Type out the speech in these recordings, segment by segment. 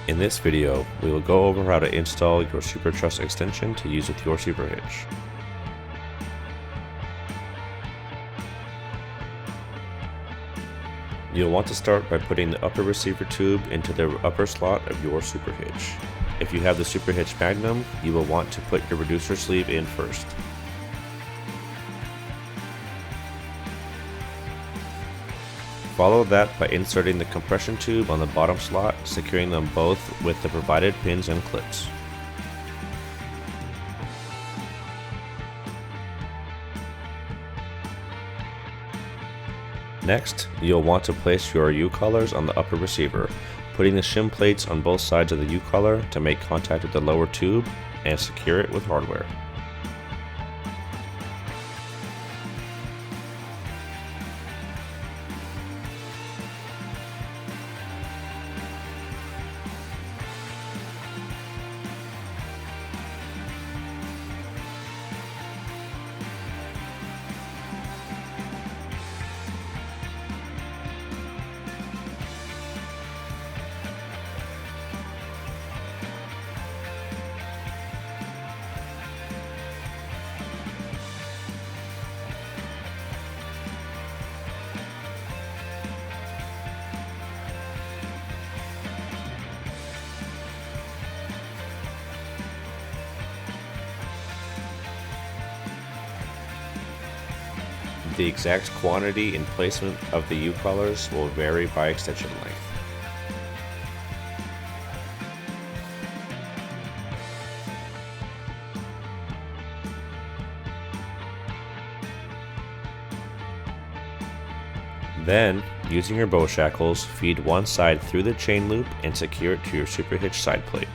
In this video, we will go over how to install your SuperTruss extension to use with your SuperHitch. You'll want to start by putting the upper receiver tube into the upper slot of your SuperHitch. If you have the SuperHitch Magnum, you will want to put your reducer sleeve in first. Follow that by inserting the compression tube on the bottom slot, securing them both with the provided pins and clips. Next, you'll want to place your U-collars on the upper receiver, putting the shim plates on both sides of the U-collar to make contact with the lower tube and secure it with hardware. The exact quantity and placement of the U-collars will vary by extension length. Then, using your bow shackles, feed one side through the chain loop and secure it to your SuperHitch side plate.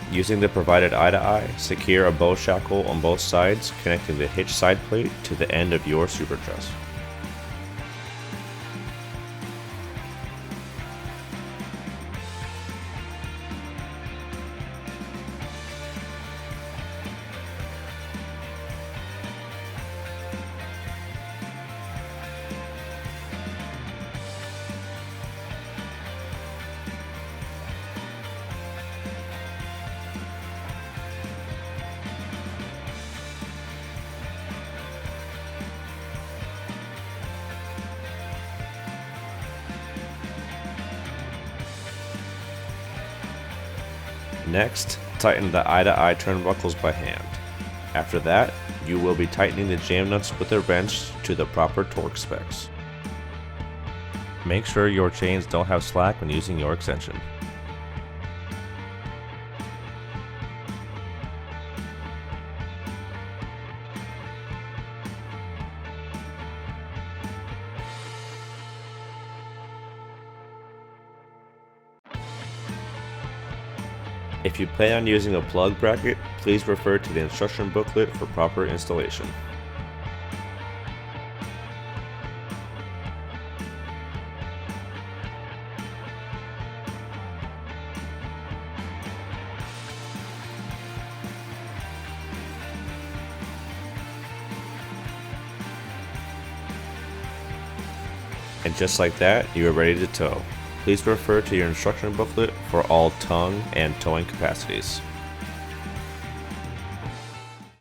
Using the provided eye-to-eye, secure a bow shackle on both sides, connecting the hitch side plate to the end of your SuperTruss. Next, tighten the eye-to-eye turnbuckles by hand. After that, you will be tightening the jam nuts with a wrench to the proper torque specs. Make sure your chains don't have slack when using your extension. If you plan on using a plug bracket, please refer to the instruction booklet for proper installation. And just like that, you are ready to tow. Please refer to your instruction booklet for all tongue and towing capacities.